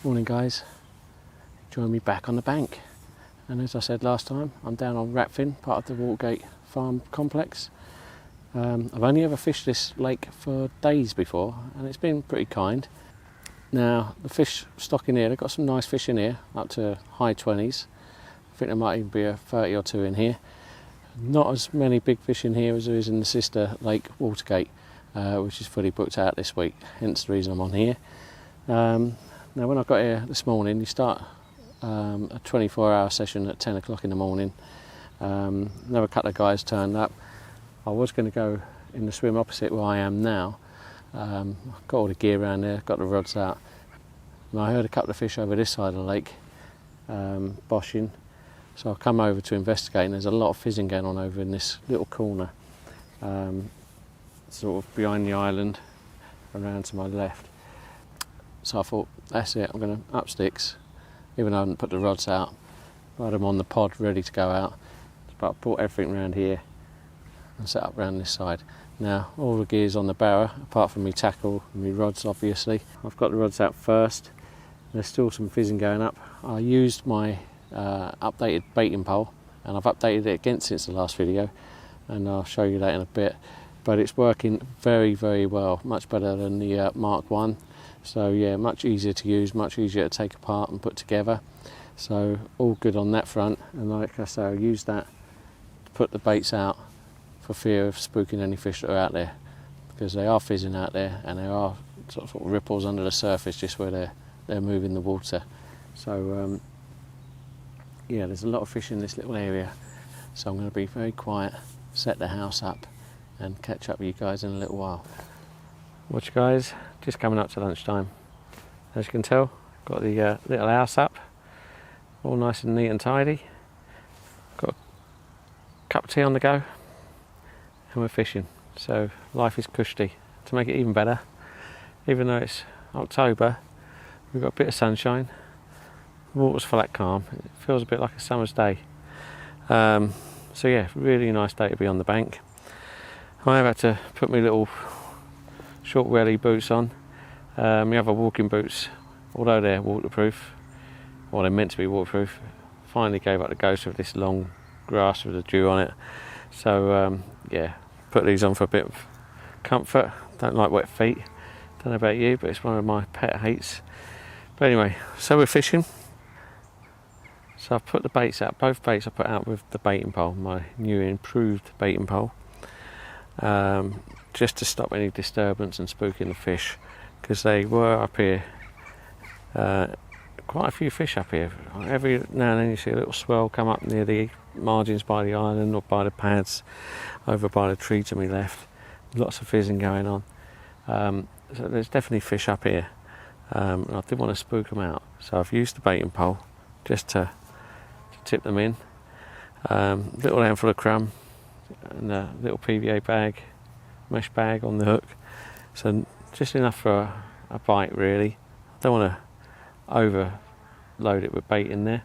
Morning guys, join me back on the bank, and as I said last time, I'm down on Ratfyn, part of the Watergate farm complex. I've only ever fished this lake for days before and it's been pretty kind. Now the fish stock in here, they've got some nice fish in here, up to high 20s. I think there might even be a 30 or 2 in here. Not as many big fish in here as there is in the sister lake Watergate, which is fully booked out this week, hence the reason I'm on here. Now when I got here this morning, you start a 24-hour session at 10 o'clock in the morning. Another couple of guys turned up. I was going to go in the swim opposite where I am now. Got all the gear around there, got the rods out, and I heard a couple of fish over this side of the lake boshing. So I've come over to investigate, and there's a lot of fizzing going on over in this little corner, sort of behind the island, around to my left. So I thought, that's it, I'm going to up sticks, even though I haven't put the rods out. I had them on the pod ready to go out, but I brought everything around here and set up around this side. Now all the gear's on the barrow, apart from my tackle and my rods obviously. I've got the rods out first. There's still some fizzing going up. I used my updated baiting pole, and I've updated it again since the last video, and I'll show you that in a bit. But it's working very, very well, much better than the Mark 1. So yeah, much easier to use, much easier to take apart and put together. So all good on that front. And like I say, I use that to put the baits out for fear of spooking any fish that are out there, because they are fizzing out there, and there are sort of ripples under the surface just where they're moving the water. So yeah, there's a lot of fish in this little area. So I'm going to be very quiet, set the house up, and catch up with you guys in a little while. Watch you guys, just coming up to lunchtime. As you can tell, got the little house up, all nice and neat and tidy. Got a cup of tea on the go, and we're fishing. So life is cushy. To make it even better, even though it's October, we've got a bit of sunshine, the water's flat calm, it feels a bit like a summer's day. So yeah, really nice day to be on the bank. I have had to put my little short welly boots on. My other walking boots, although they're waterproof, or they're meant to be waterproof, finally gave up the ghost with this long grass with the dew on it. So yeah, put these on for a bit of comfort. Don't like wet feet. Don't know about you, but it's one of my pet hates. But anyway, so we're fishing. So I've put the baits out, both baits I put out with the baiting pole, my new improved baiting pole. Just to stop any disturbance and spooking the fish, because they were up here, quite a few fish up here. Every now and then you see a little swell come up near the margins by the island or by the pads over by the tree to my left. Lots of fizzing going on, so there's definitely fish up here, and I didn't want to spook them out, so I've used the baiting pole just to tip them in. Little handful of crumb and a little PVA bag, mesh bag on the hook, so just enough for a bite really. I don't want to overload it with bait in there.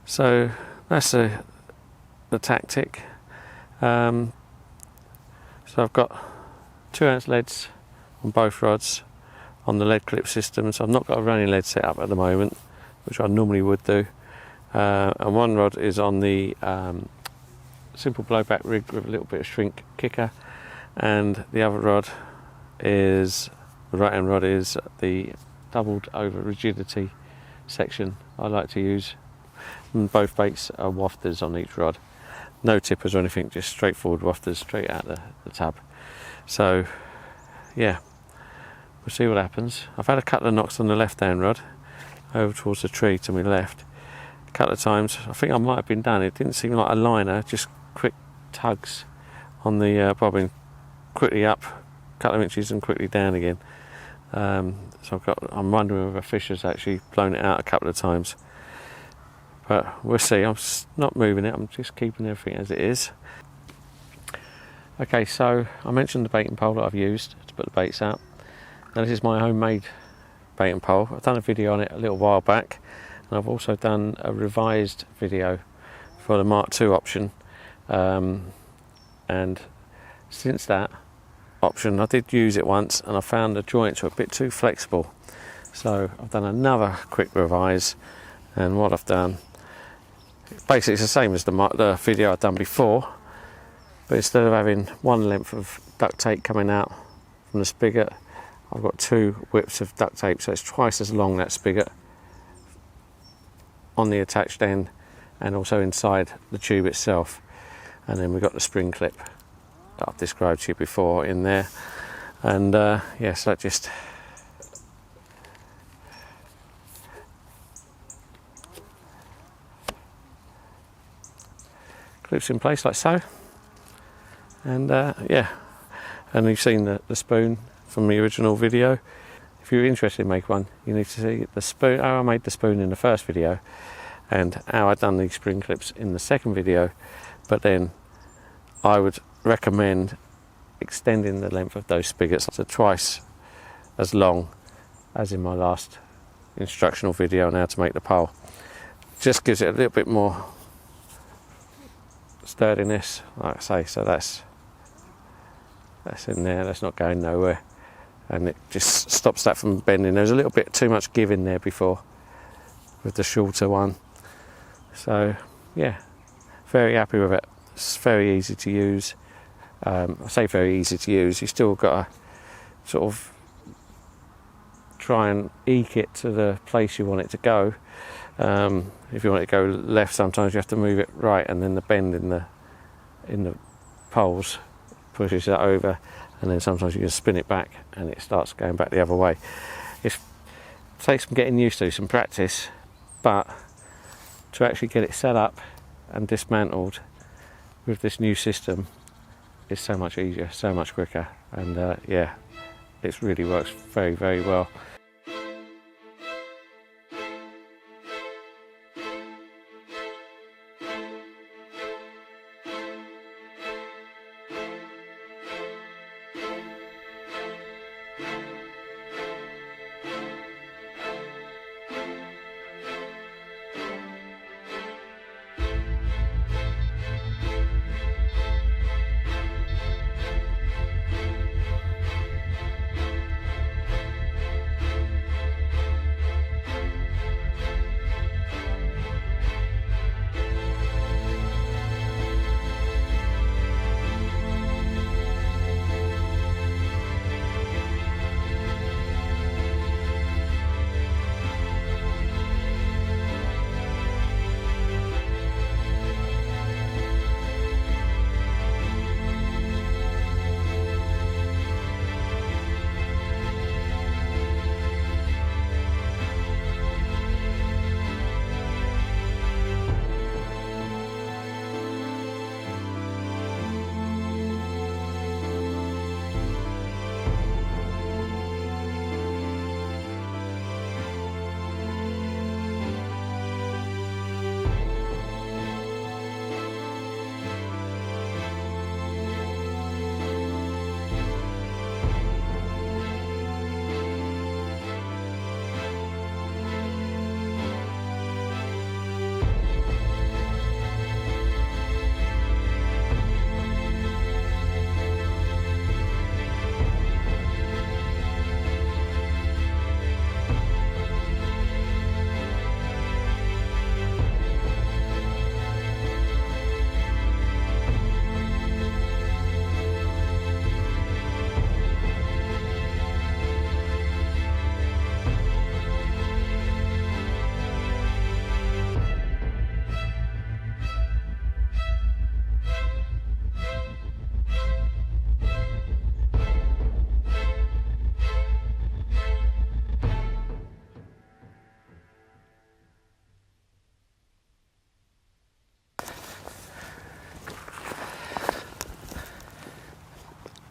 So that's the tactic. So I've got 2-ounce leads on both rods on the lead clip system, so I've not got a running lead set up at the moment, which I normally would do. And one rod is on the simple blowback rig with a little bit of shrink kicker, and the other rod is, the right hand rod is the doubled over rigidity section I like to use, and both baits are wafters on each rod, no tippers or anything, just straightforward wafters straight out the tub. So yeah, we'll see what happens. I've had a couple of knocks on the left hand rod over towards the tree to my left a couple of times. I think I might have been done. It didn't seem like a liner, just quick tugs on the bobbin, quickly up a couple of inches and quickly down again. So I'm wondering whether a fish has actually blown it out a couple of times, but we'll see. I'm not moving it, I'm just keeping everything as it is. Okay, so I mentioned the baiting pole that I've used to put the baits out. Now this is my homemade baiting pole. I've done a video on it a little while back, and I've also done a revised video for the Mark II option, and since that option I did use it once, and I found the joints were a bit too flexible, So I've done another quick revise, and what I've done, basically it's the same as the video I've done before, but instead of having one length of duct tape coming out from the spigot, I've got 2 whips of duct tape, so it's twice as long, that spigot, on the attached end and also inside the tube itself. And then we've got the spring clip that I've described to you before in there. And yes, that just clips in place like so. And yeah, and you've seen the spoon from the original video. If you're interested in making one, you need to see the spoon, how I made the spoon in the first video and how I've done these spring clips in the second video. But then I would recommend extending the length of those spigots to twice as long as in my last instructional video on how to make the pole. Just gives it a little bit more sturdiness, like I say. So that's in there, that's not going nowhere, and it just stops that from bending. There's a little bit too much give in there before with the shorter one. So yeah, very happy with it. It's very easy to use. I say very easy to use, you still got to sort of try and eke it to the place you want it to go. If you want it to go left, sometimes you have to move it right, and then the bend in the poles pushes that over, and then sometimes you just spin it back and it starts going back the other way. It takes some getting used to, some practice, but to actually get it set up and dismantled with this new system is so much easier, so much quicker, and yeah, it really works very, very well.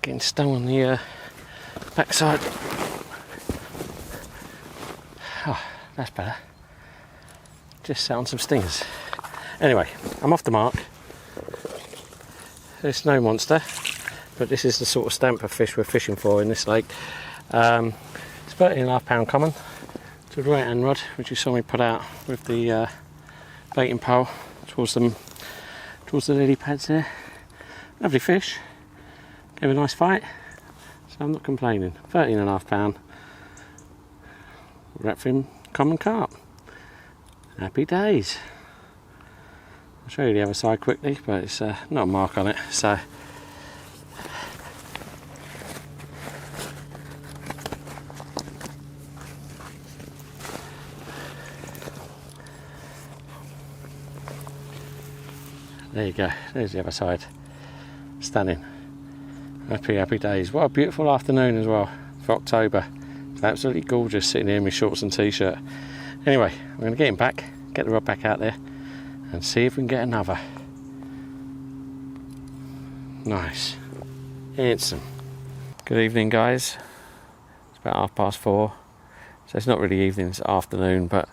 Getting stung on the backside. Oh, that's better. Just sat on some stingers. Anyway, I'm off the mark. It's no monster, but this is the sort of stamp of fish we're fishing for in this lake. It's 13.5 pound common to the right hand rod, which you saw me put out with the baiting pole towards the lily pads there. Lovely fish. Gave a nice fight, so I'm not complaining. 13.5 pound. Ratfyn common carp. Happy days. I'll show you the other side quickly, but it's not a mark on it, so there you go, there's the other side. Stunning. Happy days. What a beautiful afternoon as well for October. It's absolutely gorgeous sitting here in my shorts and t-shirt. Anyway, I'm going to get him back, get the rod back out there and see if we can get another. Nice. Handsome. Good evening, guys. It's about 4:30, so it's not really evening, it's afternoon, but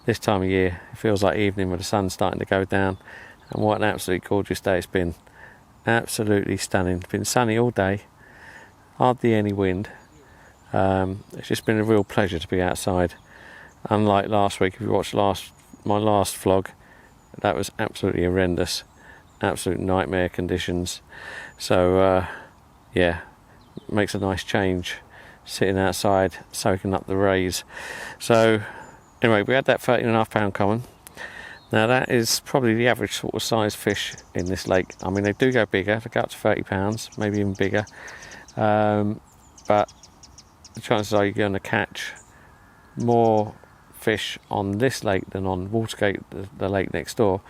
this time of year it feels like evening with the sun starting to go down. And what an absolutely gorgeous day it's been. Absolutely stunning. It's been sunny all day, hardly any wind. It's just been a real pleasure to be outside. Unlike last week, if you watched my last vlog, that was absolutely horrendous, absolute nightmare conditions. So yeah, makes a nice change sitting outside soaking up the rays. So anyway, we had that 13.5 pound common. Now that is probably the average sort of size fish in this lake. I mean, they do go bigger, they go up to 30 pounds, maybe even bigger. But the chances are you're going to catch more fish on this lake than on Wiltshire, the lake next door.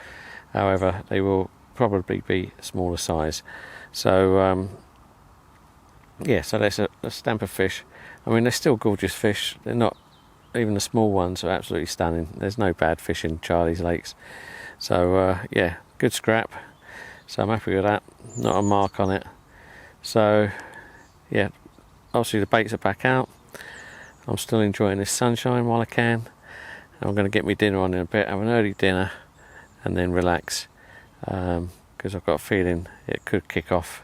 However, they will probably be smaller size. So yeah, so that's a stamp of fish. I mean, they're still gorgeous fish. They're not, even the small ones are absolutely stunning. There's no bad fish in Charlie's lakes. So yeah, good scrap. So I'm happy with that. Not a mark on it. So yeah, obviously the baits are back out. I'm still enjoying this sunshine while I can. And I'm going to get my dinner on in a bit, have an early dinner and then relax. Because I've got a feeling it could kick off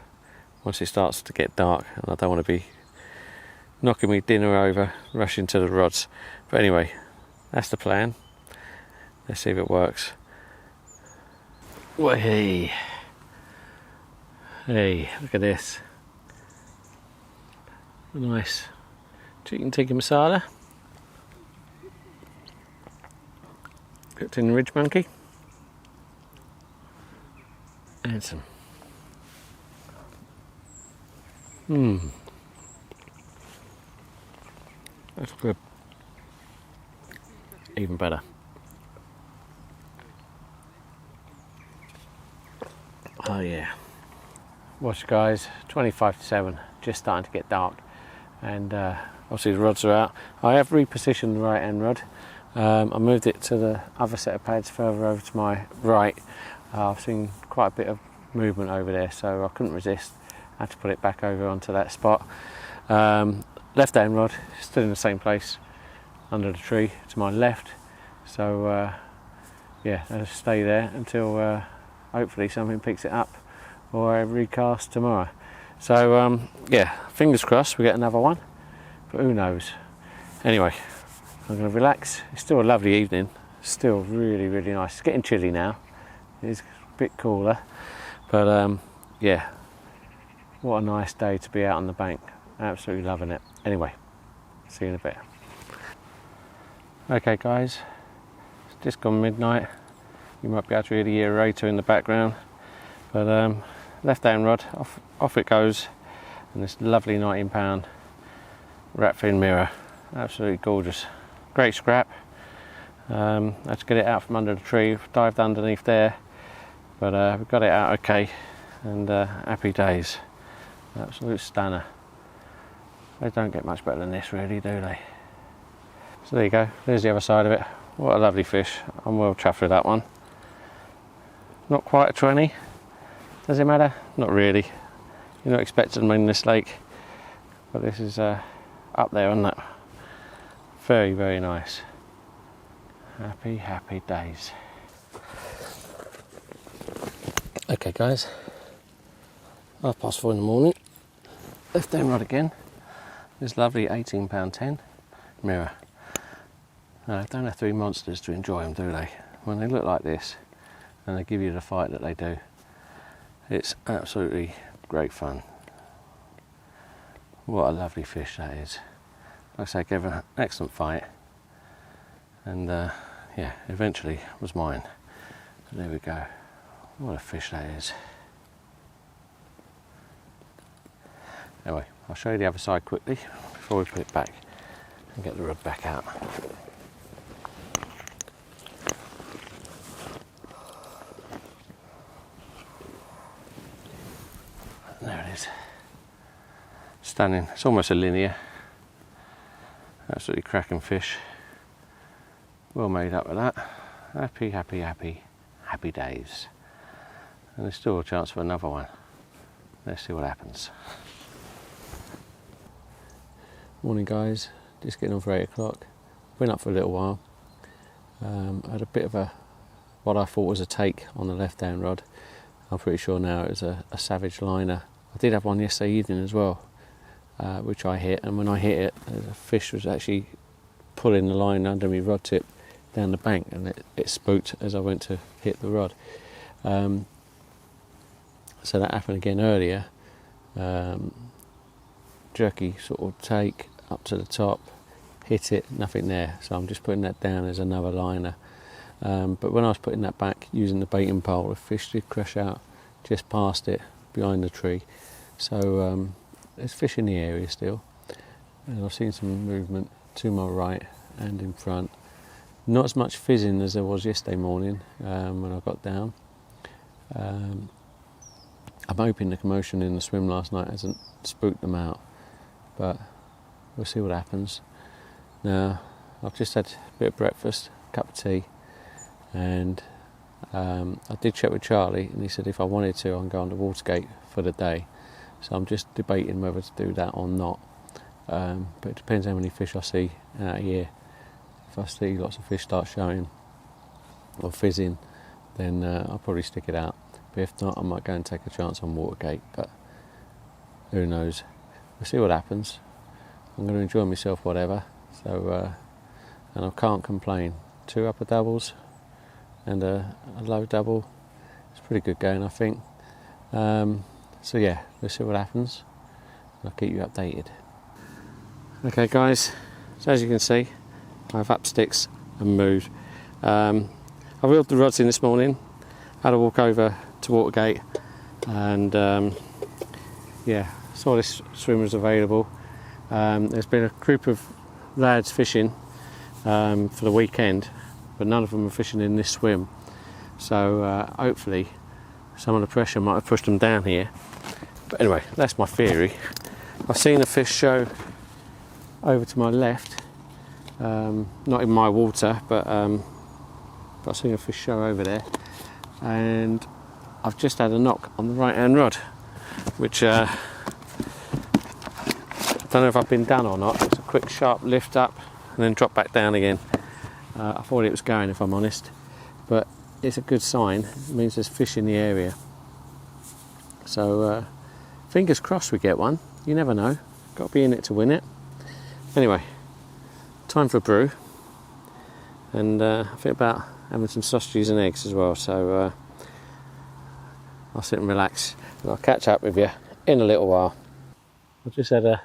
once it starts to get dark, and I don't want to be knocking me dinner over, rushing to the rods. But anyway, that's the plan. Let's see if it works. Well, hey, look at this. A nice chicken tikka masala. Cooked in the ridge monkey. And some. That's good. Even better. Oh yeah. Watch, guys, 25 to 7, just starting to get dark, and obviously the rods are out. I have repositioned the right hand rod. I moved it to the other set of pads further over to my right. I've seen quite a bit of movement over there, so I couldn't resist. I had to put it back over onto that spot. Left hand rod stood in the same place under the tree to my left, so yeah, I'll stay there until hopefully something picks it up or I recast tomorrow. So yeah, fingers crossed we get another one, but who knows. Anyway, I'm going to relax. It's still a lovely evening, still really nice. It's getting chilly now, it's a bit cooler, but yeah, what a nice day to be out on the bank. Absolutely loving it. Anyway, see you in a bit. Okay guys, it's just gone midnight. You might be able to hear the aerator in the background, but left hand rod, off it goes, and this lovely 19 pound Ratfyn mirror. Absolutely gorgeous. Great scrap. I had to get it out from under the tree, dived underneath there, but we got it out okay, and happy days. Absolute stunner. They don't get much better than this, really, do they? So there you go, there's the other side of it. What a lovely fish. I'm well chuffed with that one. Not quite a 20. Does it matter? Not really. You're not expecting them in this lake, but this is up there, isn't it? Very nice. Happy days. Okay guys, 4:30 in the morning. Left hand rod again. This lovely 18 pound 10 mirror. Now, don't have to be monsters to enjoy them, do they? When they look like this and they give you the fight that they do, it's absolutely great fun. What a lovely fish that is. Like I say, gave an excellent fight. and yeah, eventually was mine. So there we go. What a fish that is. Anyway, I'll show you the other side quickly before we put it back and get the rod back out. There it is. Stunning. It's almost a linear. Absolutely cracking fish. Well made up with that. Happy, happy, happy, happy days. And there's still a chance for another one. Let's see what happens. Morning guys, just getting on for 8 o'clock. Been up for a little while. I had a bit of what I thought was a take on the left hand rod. I'm pretty sure now it was a Savage liner. I did have one yesterday evening as well, which I hit, and when I hit it, the fish was actually pulling the line under my rod tip down the bank, and it spooked as I went to hit the rod. So that happened again earlier. Jerky sort of take up to the top, hit it, nothing there, so I'm just putting that down as another liner. But when I was putting that back using the baiting pole, the fish did crash out just past it behind the tree. So there's fish in the area still, and I've seen some movement to my right and in front. Not as much fizzing as there was yesterday morning when I got down. I'm hoping the commotion in the swim last night hasn't spooked them out, but we'll see what happens. Now, I've just had a bit of breakfast, a cup of tea, and I did check with Charlie, and he said if I wanted to, I can go on to Watergate for the day. So I'm just debating whether to do that or not. But it depends how many fish I see out here. If I see lots of fish start showing or fizzing, then I'll probably stick it out. But if not, I might go and take a chance on Watergate, but who knows. We'll see what happens. I'm going to enjoy myself whatever, so and I can't complain. 2 upper doubles and a low double. It's pretty good going, I think. So yeah, we'll see what happens. I'll keep you updated. Okay guys, so as you can see, I've up sticks and moved. I reeled the rods in this morning, had a walk over to Watergate, and yeah, saw this swim was available. There's been a group of lads fishing for the weekend, but none of them are fishing in this swim, so hopefully some of the pressure might have pushed them down here. But anyway, that's my theory. I've seen a fish show over to my left, not in my water, but I've seen a fish show over there, and I've just had a knock on the right hand rod, which I don't know if I've been done or not. It's a quick sharp lift up and then drop back down again. I thought it was going, if I'm honest, but it's a good sign. It means there's fish in the area, so fingers crossed we get one. You never know, got to be in it to win it. Anyway, time for a brew, and I think about having some sausages and eggs as well, so I'll sit and relax, and I'll catch up with you in a little while. I've just had a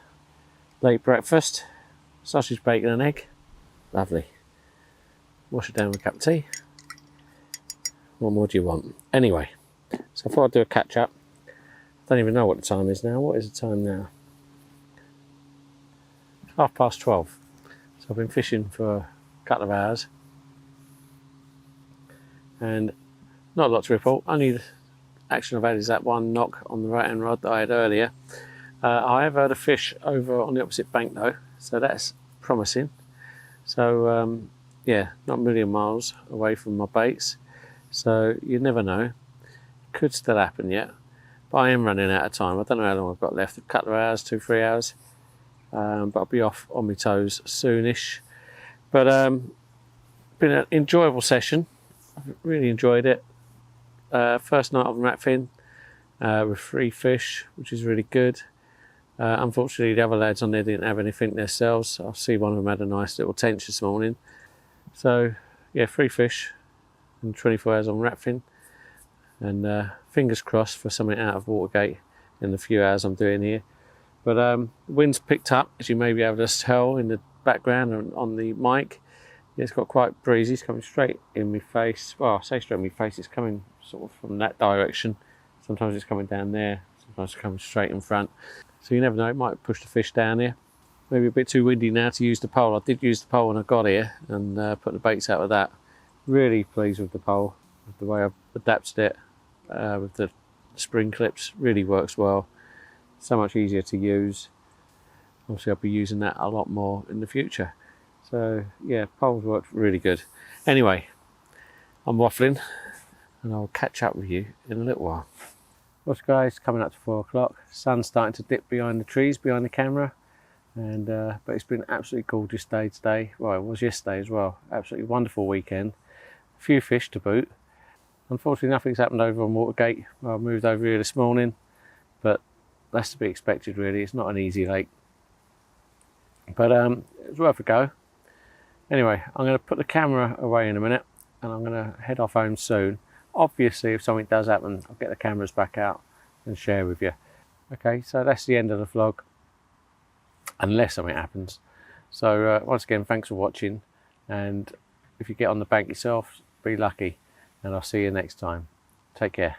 late breakfast, sausage, bacon and egg, lovely. Wash it down with a cup of tea. What more do you want? Anyway, so I thought I'd do a catch up. I don't even know what the time is now. What is the time now? 12:30. So I've been fishing for a couple of hours, and not a lot to report. Only the action I've had is that one knock on the right hand rod that I had earlier. I have heard a fish over on the opposite bank though, so that's promising. So yeah, not a million miles away from my baits, so you never know. Could still happen yet, but I am running out of time. I don't know how long I've got left, a couple of hours, 2-3 hours, but I'll be off on my toes soonish. But been an enjoyable session. I've really enjoyed it. First night on Ratfyn with 3 fish, which is really good. Unfortunately, the other lads on there didn't have anything themselves. I see one of them had a nice little tench this morning. So yeah, 3 fish in 24 hours on Ratfyn, and fingers crossed for something out of Watergate in the few hours I'm doing here. But the wind's picked up, as you may be able to tell in the background and on the mic. Yeah, it's got quite breezy. It's coming straight in my face. Well, I say straight in my face, it's coming sort of from that direction. Sometimes it's coming down there, sometimes it's coming straight in front. So you never know, it might push the fish down here. Maybe a bit too windy now to use the pole. I did use the pole when I got here and put the baits out with that. Really pleased with the pole, with the way I've adapted it, with the spring clips. Really works well. So much easier to use. Obviously I'll be using that a lot more in the future. So yeah, poles worked really good. Anyway, I'm waffling and I'll catch up with you in a little while. Well guys, coming up to 4 o'clock. Sun's starting to dip behind the trees, behind the camera. And but it's been an absolutely gorgeous day today. Well, it was yesterday as well. Absolutely wonderful weekend. A few fish to boot. Unfortunately, nothing's happened over on Watergate. Well, I moved over here this morning, but that's to be expected really. It's not an easy lake. But it's worth a go. Anyway, I'm going to put the camera away in a minute and I'm going to head off home soon. Obviously, if something does happen, I'll get the cameras back out and share with you. Okay, so that's the end of the vlog. Unless something happens. So once again, thanks for watching, and if you get on the bank yourself, be lucky, and I'll see you next time. Take care.